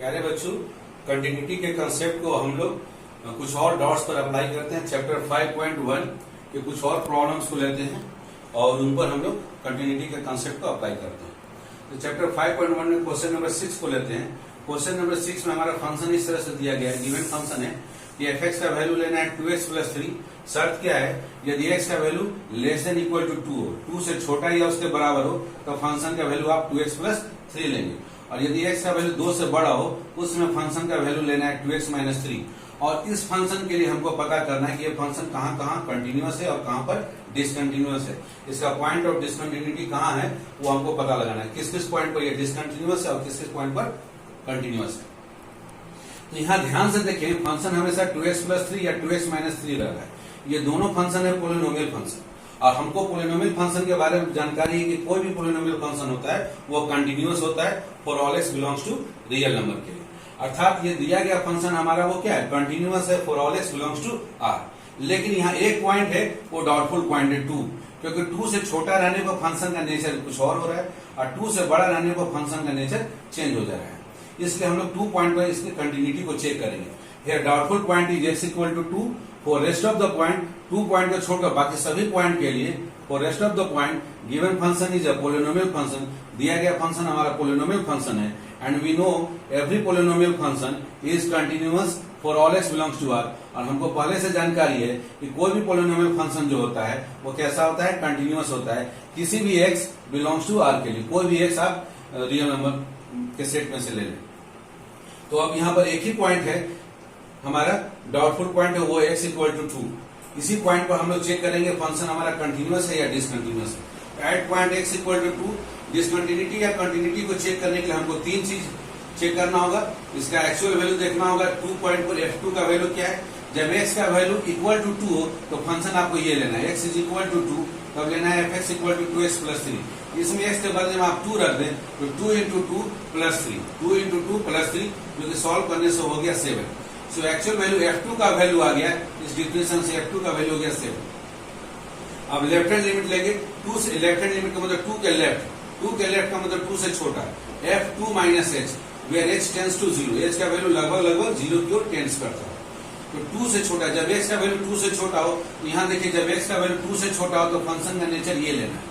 प्यारे बच्चों, कंटिन्यूटी के कंसेप्ट को हम लोग कुछ और डॉट्स पर अप्लाई करते हैं। चैप्टर 5.1 के कुछ और प्रॉब्लम्स को लेते हैं और उन पर हम लोग कंटिन्यूटी के कंसेप्ट को अप्लाई करते हैं। तो चैप्टर 5.1 में क्वेश्चन नंबर 6 को लेते हैं। क्वेश्चन नंबर 6 में हमारा फंक्शन इस तरह से दिया गया है, गिवन फंक्शन है कि fx का वैल्यू लेना है 2x + 3। शर्त क्या है, यदि x का value less than equal to 2 हो, 2 से छोटा या उसके बराबर हो, तो फंक्शन का वैल्यू आप 2x + 3 लेंगे। और यदि x का वैल्यू 2 से बड़ा हो, उसमें फंक्शन का वैल्यू लेना है 2x - 3। और इस फंक्शन के लिए हमको पता करना है कि ये फंक्शन कहाँ कहाँ कंटिन्यूअस है और कहाँ पर डिसकंटिन्यूअस है। इसका पॉइंट ऑफ डिसकंटिन्यूटी कहाँ है वो हमको पता लगाना है, किस किस पॉइंट पर ये डिसकंटिन्यूअस है और किस किस पॉइंट पर कंटिन्यूअस है। तो यहाँ ध्यान से देखें, फंक्शन हमेशा 2x + 3 या 2x - 3 रह रहा है। ये दोनों फंक्शन है पोलिनोमियल फंक्शन, और हमको पोलिनोमियल फंक्शन के बारे में जानकारी है कि कोई भी पोलिनोमियल फंक्शन होता है वो कंटिन्यूअस होता है for all x belongs to real number के लिए। अर्थात ये दिया गया फंक्शन हमारा वो क्या है, कंटिन्यूअस है for all x belongs to r। लेकिन यहाँ एक पॉइंट है, वो डाउटफुल पॉइंट है 2, क्योंकि 2 से छोटा रहने पर फंक्शन का नेचर कुछ और हो रहा है और 2 से बड़ा रहने पर फंक्शन का नेचर चेंज हो जा रहा है। इसलिए हम लोग 2 पॉइंट पर इसकी कंटिन्यूटी को चेक करेंगे। Here doubtful point is x = 2 for rest of the point. 2 point को छोड़कर बाकी सभी पॉइंट के लिए for rest of the point given function is a polynomial function. दिया गया फंक्शन हमारा पोलिनोमियल फंक्शन है and we know every polynomial function is continuous for all x belongs to r। और हमको पहले से जानकारी है कि कोई भी पोलिनोमियल फंक्शन जो होता है वो कैसा होता है, कंटिन्यूअस होता है किसी भी x बिलोंग्स टू r के लिए। कोई भी x आप रियल नंबर के सेट में से ले लें। तो अब यहाँ पर एक ही पॉइंट है हमारा, डाउटफुल पॉइंट है, वो x = 2। इसी पॉइंट पर हम लोग चेक करेंगे फंक्शन हमारा कंटिन्यूअस है या डिसकंटिन्यूअस है। एट पॉइंट x = 2 डिसकंटिन्यूटी या कंटिन्यूटी को चेक करने के लिए हमको 3 चीज चेक करना होगा। इसका एक्चुअल वैल्यू देखना होगा। 2 पॉइंट पर f2 का वैल्यू क्या है। जब x का वैल्यू इक्वल टू 2 हो तो फंक्शन आपको ये लेना है, x = 2, तब लेना है fx = 2x + 3। इसमें x के बदले में आप 2 रख दें तो 2 × 2 + 3, 2 × 2 + 3, जो कि सॉल्व करने से हो गया 7। सो एक्चुअल वैल्यू f2 का वैल्यू आ गया, इस डिफरेंशिएशन से f2 का वैल्यू हो गया 7। अब लेफ्ट हैंड लिमिट लेंगे, 2 से लेफ्ट हैंड लिमिट का मतलब 2 के लेफ्ट, 2 के लेफ्ट का मतलब 2 से छोटा, f2 - h where h tends to 0। h का वैल्यू लगभग 0 की ओर टेंड्स करता है। तो 2 से छोटा, जब x का वैल्यू 2 से छोटा हो, यहाँ देखिए जब x का वैल्यू 2 से छोटा हो तो फंक्शन का नेचर ये लेना है।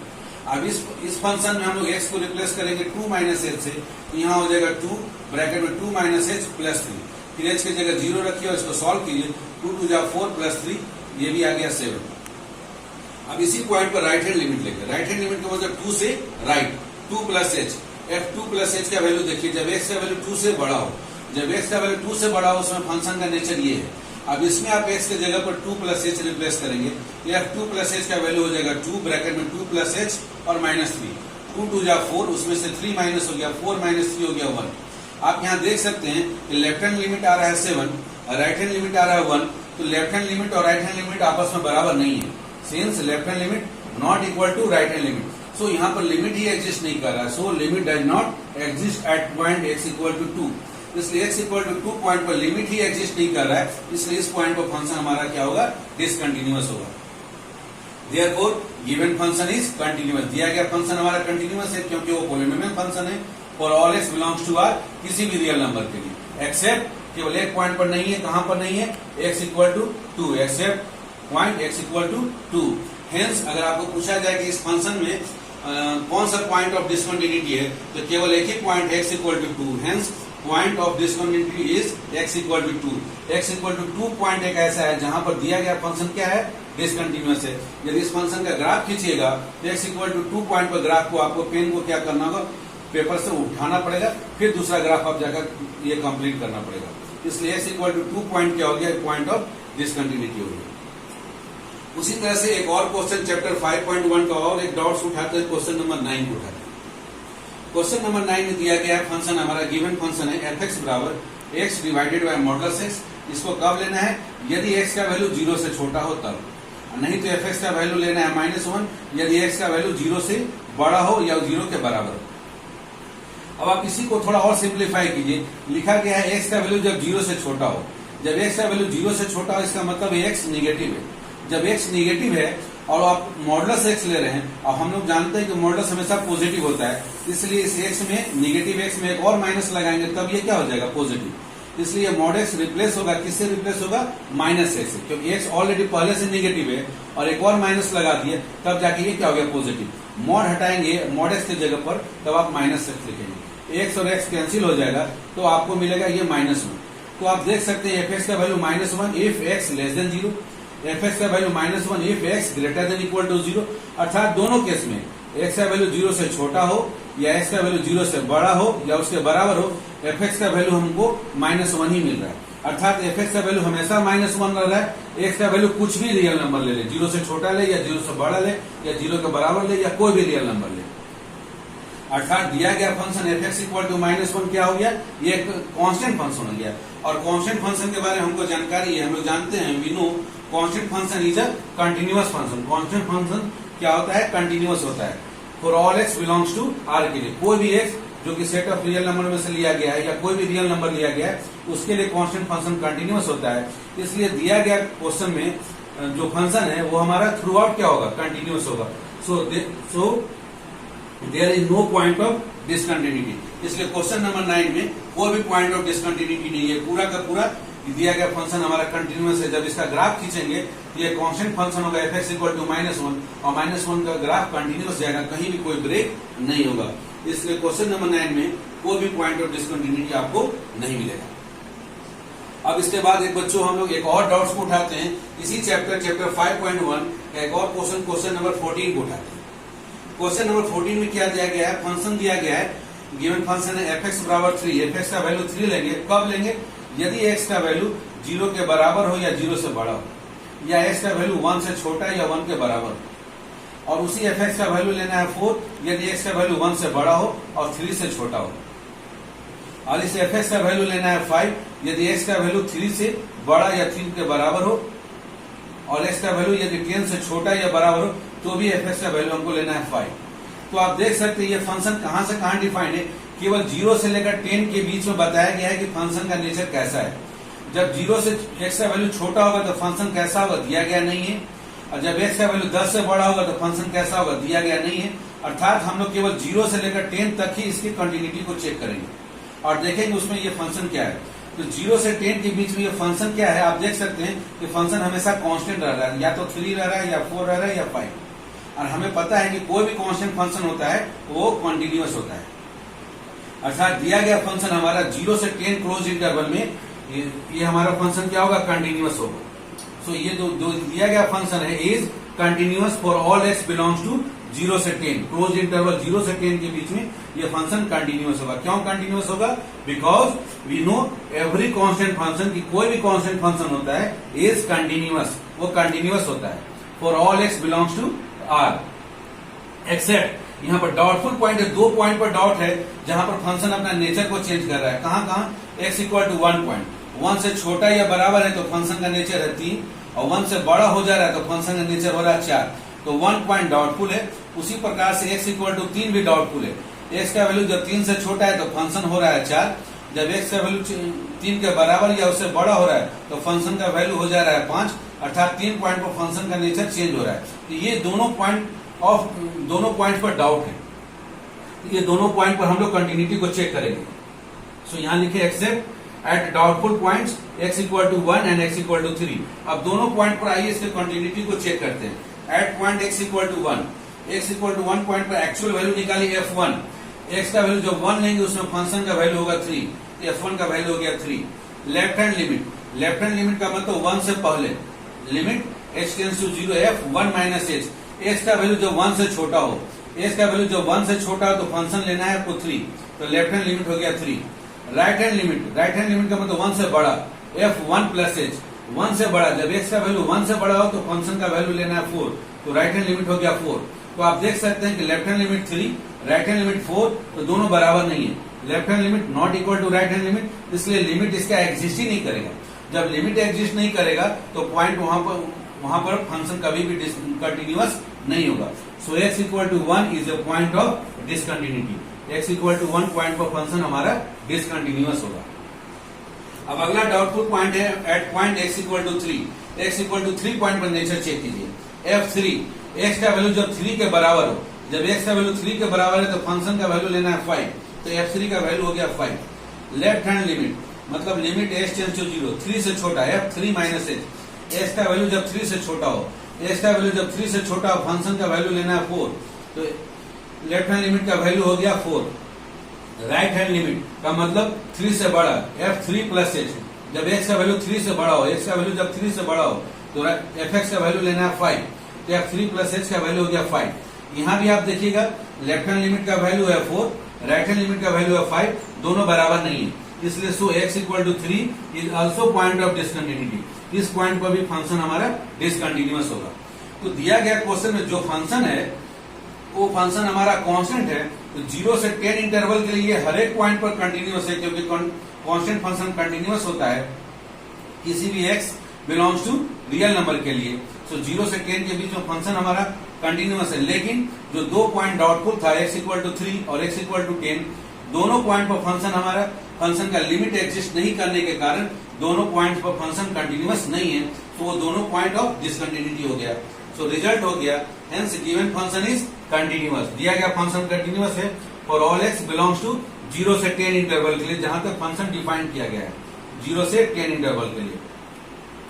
अब इस फंक्शन में हम लोग x को रिप्लेस करेंगे 2 - h से, यहाँ हो जाएगा 2 ब्रैकेट में 2 - h + 3, फिर h की जगह 0 रखिए और इसको सॉल्व कीजिए। 2 × 2 = 4 + 3, ये भी आ गया 7। अब इसी पॉइंट पर राइट हैंड लिमिट लेंगे। राइट हैंड लिमिट का मतलब 2 से राइट, 2 + h, f2 + h का वैल्यू देखिए, जब x का वैल्यू 2 से बड़ा हो, जब x का वैल्यू 2 से बड़ा हो उसमें फंक्शन का नेचर ये है। अब इसमें आप x के जगह पर 2 + h रिप्लेस करेंगे, f2 + h का वैल्यू हो जाएगा 2 ब्रैकेट में 2 + h और -3, 2 × 2 = 4, उसमें से 3 माइनस हो गया, 4 - 3 हो गया 1। आप यहाँ देख सकते हैं कि लेफ्ट हैंड लिमिट आ रहा है 7 और राइट हैंड लिमिट आ रहा है 1। तो लेफ्ट हैंड लिमिट और राइट हैंड लिमिट आपस में बराबर नहीं है, since left hand limit not equal to right hand limit. So यहाँ पर लिमिट ही एग्जिस्ट नहीं कर रहा है। So limit does not exist at point x = 2। इसलिए x = 2 पॉइंट पर लिमिट ही एग्जिस्ट नहीं कर रहा है, इसलिए इस पॉइंट पर फंक्शन हमारा क्या होगा, डिसकंटिन्यूअस होगा। Therefore given function is continuous। दिया गया फंक्शन हमारा कंटिन्यूअस है क्योंकि वो पोलिनोमियल फंक्शन है for all x belongs to r, किसी भी रियल नंबर के लिए, एक्सेप्ट केवल एक पॉइंट पर नहीं है। कहां पर नहीं है, x = 2, except point x = 2। Hence अगर आपको पूछा जाए कि इस फंक्शन में कौन सा पॉइंट ऑफ डिसकंटिन्यूटी है, तो केवल एक ही point x = 2। Hence point of discontinuity is x = 2। x = 2 point एक ऐसा है जहां पर दिया गया फंक्शन क्या है, डिसकंटिन्यूअस है। यदि इस फंक्शन का ग्राफ खींचिएगा तो x = 2 पॉइंट पर ग्राफ को आपको पेन को क्या करना होगा, पेपर से उठाना पड़ेगा, फिर दूसरा ग्राफ आप जाकर ये कंप्लीट करना पड़ेगा। इसलिए x = 2 पॉइंट क्या हो गया, पॉइंट ऑफ डिसकंटिन्यूटी हो गया। उसी तरह से एक और क्वेश्चन चैप्टर 5.1 का और एक डॉट्स उठाते हैं, क्वेश्चन नंबर 9 को उठाते हैं। क्वेश्चन नंबर 9 में दिया गया है फंक्शन हमारा गिवन फंक्शन है fx = x / मॉडुलस x। इसको कब लेना है, यदि x का वैल्यू 0 से छोटा हो तब, नहीं तो fx का वैल्यू लेना है -1 यदि x का वैल्यू 0 से बड़ा हो या 0 के बराबर हो। अब आप इसी को थोड़ा और सिंप्लीफाई कीजिए। लिखा गया है x का वैल्यू जब 0 से छोटा हो, जब x का वैल्यू 0 से छोटा हो इसका मतलब x निगेटिव है। जब x निगेटिव है और आप मॉडुलस एक्स ले रहे हैं, और हम लोग जानते हैं कि मॉडुलस हमेशा पॉजिटिव होता है, इसलिए इस एक्स में नेगेटिव एक्स में एक और माइनस लगाएंगे तब ये क्या हो जाएगा पॉजिटिव। इसलिए मॉड एक्स रिप्लेस होगा किससे रिप्लेस होगा माइनस एक्स से, क्योंकि एक्स ऑलरेडी पहले से नेगेटिव है और एक और माइनस लगा दिए तब जाके ये क्या हो गया पॉजिटिव। मॉड हटाएंगे मॉड एक्स की जगह पर तब आप माइनस एक्स लिखेंगे, एक्स और एक्स कैंसिल हो जाएगा तो आपको मिलेगा ये -1। तो आप देख सकते हैं एफ एक्स का value -1 if x less than 0, f x का value -1 if x greater than equal to 0। अर्थात दोनों केस में एक्स का वैल्यू 0 से छोटा हो या एक्स का वैल्यू 0 से बड़ा हो या उसके बराबर हो, एफ एक्स का वैल्यू हमको -1 ही मिल रहा है। अर्थात एफ एक्स का वैल्यू हमेशा -1 रह रहा है, एक्स का वैल्यू कुछ भी रियल नंबर ले 0 से छोटा ले या 0 से बड़ा ले या 0 के बराबर ले या कोई भी रियल नंबर ले। अर्थात दिया गया function f x equal to -1 क्या हो गया, ये एक कांस्टेंट फंक्शन हो गया। और कांस्टेंट फंक्शन के बारे में हमको जानकारी है, हम लोग जानते हैं we know constant function is a continuous function. Constant function क्या होता है, कंटिन्यूअस होता है। For all x belongs to r के लिए, कोई भी एक्स जो कि सेट ऑफ रियल नंबर में से लिया गया है या कोई भी रियल नंबर लिया गया है उसके लिए कांस्टेंट फंक्शन कंटिन्यूअस होता है। इसलिए दिया गया क्वेश्चन में जो फंक्शन है वो हमारा थ्रू आउट क्या होगा, कंटिन्यूअस होगा। So there is no point of discontinuity. इसलिए क्वेश्चन नंबर 9 में कोई भी पॉइंट ऑफ डिसकंटिन्यूटी नहीं है, पूरा का पूरा दिया गया फंक्शन हमारा कंटिन्यूअस है। जब इसका ग्राफ खींचेंगे तो ये कांस्टेंट फंक्शन होगा एफ एक्स इक्वल टू -1 और -1 का ग्राफ कंटिन्यूअस जाएगा, कहीं भी कोई ब्रेक नहीं होगा। इसलिए क्वेश्चन नंबर 9 में कोई भी पॉइंट ऑफ डिसकंटिन्यूटी आपको नहीं मिलेगा। अब इसके बाद एक बच्चों हम लोग एक और डाउट्स को उठाते हैं, इसी चैप्टर 5.1 का एक और क्वेश्चन नंबर 14 को उठाते हैं। क्वेश्चन नंबर 14 में क्या दिया गया है, फंक्शन दिया गया है, गिवन फंक्शन है एफ एक्स बराबर 3, एफ एक्स का वैल्यू 3 लेंगे, कब लेंगे, यदि एक्स का वैल्यू 0 के बराबर हो या 0 से बड़ा हो, या एक्स का वैल्यू 1 से छोटा या 1 के बराबर हो। और उसी एफ एक्स का वैल्यू लेना है 4 यदि एक्स का वैल्यू 1 से बड़ा हो और 3 से छोटा हो। और इस एफ एक्स का वैल्यू लेना है 5 यदि एक्स का वैल्यू 3 से बड़ा या 3 के बराबर हो, और एक्स का वैल्यू यदि 10 से छोटा या बराबर हो तो भी एफ एक्स का वैल्यू हमको लेना है 5। तो आप देख सकते हैं ये फंक्शन कहां से कहां डिफाइंड है, केवल 0 से लेकर 10 के बीच में बताया गया है कि फंक्शन का नेचर कैसा है। जब 0 से एक्स का वैल्यू छोटा होगा तो फंक्शन कैसा होगा, दिया गया नहीं है। और जब एक्स का वैल्यू 10 से बड़ा होगा तो फंक्शन कैसा होगा, दिया गया नहीं है। अर्थात हम लोग केवल 0 से लेकर 10 तक ही इसकी कंटिन्यूटी को चेक करेंगे और देखेंगे उसमें ये फंक्शन क्या है। तो 0 से 10 के बीच में ये फंक्शन क्या है, आप देख सकते हैं कि फंक्शन हमेशा कांस्टेंट रह रहा है, या तो 3 रह रहा है या 4 रह रहा है या 5। और हमें पता है कि कोई भी कांस्टेंट फंक्शन होता है वो कंटिन्यूअस होता है। अर्थात दिया गया फंक्शन हमारा 0 से 10 क्लोज इंटरवल में ये हमारा फंक्शन क्या होगा, कंटिन्यूअस होगा। सो ये जो दिया गया फंक्शन है is continuous for all x belongs to 0 से 10, क्लोज इंटरवल 0 से 10 के बीच में ये फंक्शन कंटिन्यूअस होगा। क्यों कंटिन्यूअस होगा, because we know every constant function की कोई भी कांस्टेंट फंक्शन होता है इज कंटिन्यूअस, वो कंटिन्यूअस होता है for all x belongs to r except यहाँ पर डाउटफुल पॉइंट है, 2 पॉइंट पर डाउट है जहां पर फंक्शन अपना नेचर को चेंज कर रहा है। कहां कहां, एक्स इक्वल टू 1 पॉइंट, 1 से छोटा या बराबर है तो फंक्शन का नेचर है 3, और 1 से बड़ा हो जा रहा है तो फंक्शन का नेचर हो रहा है 4। तो 1 पॉइंट डाउटफुल है। उसी प्रकार से एक्स इक्वल टू 3 भी डाउटफुल है। एक्स का वैल्यू जब 3 से छोटा है तो फंक्शन हो रहा है 4, जब एक्स का वैल्यू 3 के बराबर या उससे बड़ा हो रहा है तो फंक्शन का वैल्यू हो जा रहा है 5। अर्थात 3 पॉइंट पर फंक्शन का नेचर चेंज हो रहा है। तो ये दोनों पॉइंट पर डाउट है, ये दोनों पॉइंट पर हम लोग कंटिन्यूटी को चेक करेंगे। सो यहाँ लिखे except at doubtful points x equal to 1 and x equal to 3। अब दोनों पॉइंट पर आइए इसके कंटिन्यूटी को चेक करते हैं। At point x equal to 1, x equal to 1 point पर एक्चुअल वैल्यू निकालिए f1। x का वैल्यू जब 1 लेंगे उसमें फंक्शन का वैल्यू होगा 3, f1 का वैल्यू हो गया 3। लेफ्ट हैंड लिमिट का मतलब 1 से पहले, limit h tends to 0 f1 minus h। x का वैल्यू जब 1 से छोटा हो, x का वैल्यू जब 1 से छोटा हो तो फंक्शन लेना है आपको 3, तो लेफ्ट हैंड लिमिट हो गया 3। राइट हैंड लिमिट का मतलब 1 से बड़ा, f1 प्लस h, 1 से बड़ा, जब x का वैल्यू 1 से बड़ा हो तो फंक्शन का वैल्यू लेना है 4, तो राइट हैंड लिमिट हो गया 4। तो आप देख सकते हैं कि left hand limit 3, right hand limit 4, तो दोनों बराबर नहीं है। Left hand limit not equal to right hand limit, इसलिए लिमिट इसका एग्जिस्ट ही नहीं करेगा। जब लिमिट एग्जिस्ट नहीं करेगा तो पॉइंट वहां पर फंक्शन कभी भी कंटिन्यूअस नहीं होगा। So x equal to 1 is a point of discontinuity. x equal to 1 point पर फंक्शन हमारा डिसकंटिन्यूअस होगा। अब अगला डाउटफुल पॉइंट है at point x equal to 3। x equal to 3 point पर नेचर चेक कीजिए। f3 एक्स का वैल्यू जब 3 के बराबर हो, जब एक्स का वैल्यू 3 के बराबर है तो फंक्शन का वैल्यू लेना है 5, तो f3 का वैल्यू हो गया 5। लेफ्ट हैंड लिमिट मतलब लिमिट h टेंड्स टू 0, 3 से छोटा f3 माइनस h, x का वैल्यू जब 3 से छोटा हो, x का वैल्यू जब 3 से छोटा हो, फंक्शन का वैल्यू लेना है 4, तो लेफ्ट हैंड लिमिट का वैल्यू हो गया 4। राइट हैंड लिमिट का मतलब 3 से बड़ा f3 प्लस h, जब x का वैल्यू 3 से बड़ा हो, x का वैल्यू जब 3 से बड़ा हो तो fx का वैल्यू लेना है 5, तो f3 प्लस h का वैल्यू हो गया 5। यहाँ भी आप देखिएगा लेफ्ट हैंड लिमिट का वैल्यू है 4, राइट हैंड लिमिट का वैल्यू है 5, दोनों बराबर नहीं है, इसलिए so x equal to 3 is also point of discontinuity. इस पॉइंट पर भी फंक्शन हमारा डिसकंटिन्यूअस होगा। तो दिया गया क्वेश्चन में जो फंक्शन है वो फंक्शन हमारा कांस्टेंट है, तो 0 से 10 इंटरवल के लिए हर एक पॉइंट पर कंटिन्यूअस है, क्योंकि कांस्टेंट फंक्शन कंटिन्यूअस होता है किसी भी x belongs to real number के लिए। सो 0 से 10 के बीच में फंक्शन हमारा कंटिन्यूअस है, लेकिन जो दो पॉइंट डाउटफुल था x इक्वल टू 3 और x इक्वल टू 10, दोनों पॉइंट पर फंक्शन का लिमिट एग्जिस्ट नहीं करने के कारण दोनों पॉइंट पर फंक्शन कंटिन्यूअस नहीं है, तो वो दोनों पॉइंट ऑफ डिसकंटिन्यूटी हो गया। सो रिजल्ट हो गया hence given function is continuous. दिया गया फंक्शन कंटिन्यूअस है for all x belongs to 0 से 10 इंटरवल के लिए, जहां तक फंक्शन डिफाइन किया गया है 0 से 10 इंटरवल के लिए।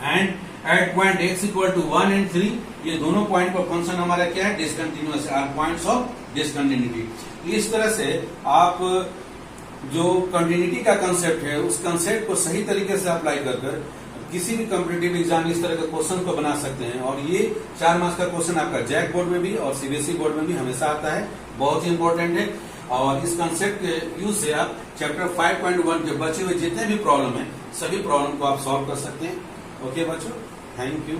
And at point x equal to 1 and 3, ये दोनों पॉइंट पर फंक्शन हमारा क्या है, डिसकंटिन्यूअस है, आर पॉइंट्स ऑफ डिसकंटिन्यूटी। इस तरह से आप जो कंटिन्यूटी का कंसेप्ट है उस कंसेप्ट को सही तरीके से अप्लाई कर किसी भी कॉम्पिटिटिव एग्जाम इस तरह के क्वेश्चन को बना सकते हैं। और ये 4 मार्क्स का क्वेश्चन आपका जैक बोर्ड में भी और सीबीएसई बोर्ड में भी हमेशा आता है, बहुत ही इंपॉर्टेंट है। और इस कंसेप्ट के यूज से आप चैप्टर 5.1 के बचे हुए जितने भी प्रॉब्लम है सभी प्रॉब्लम को आप सॉल्व कर सकते हैं। ओके बच्चों, थैंक यू।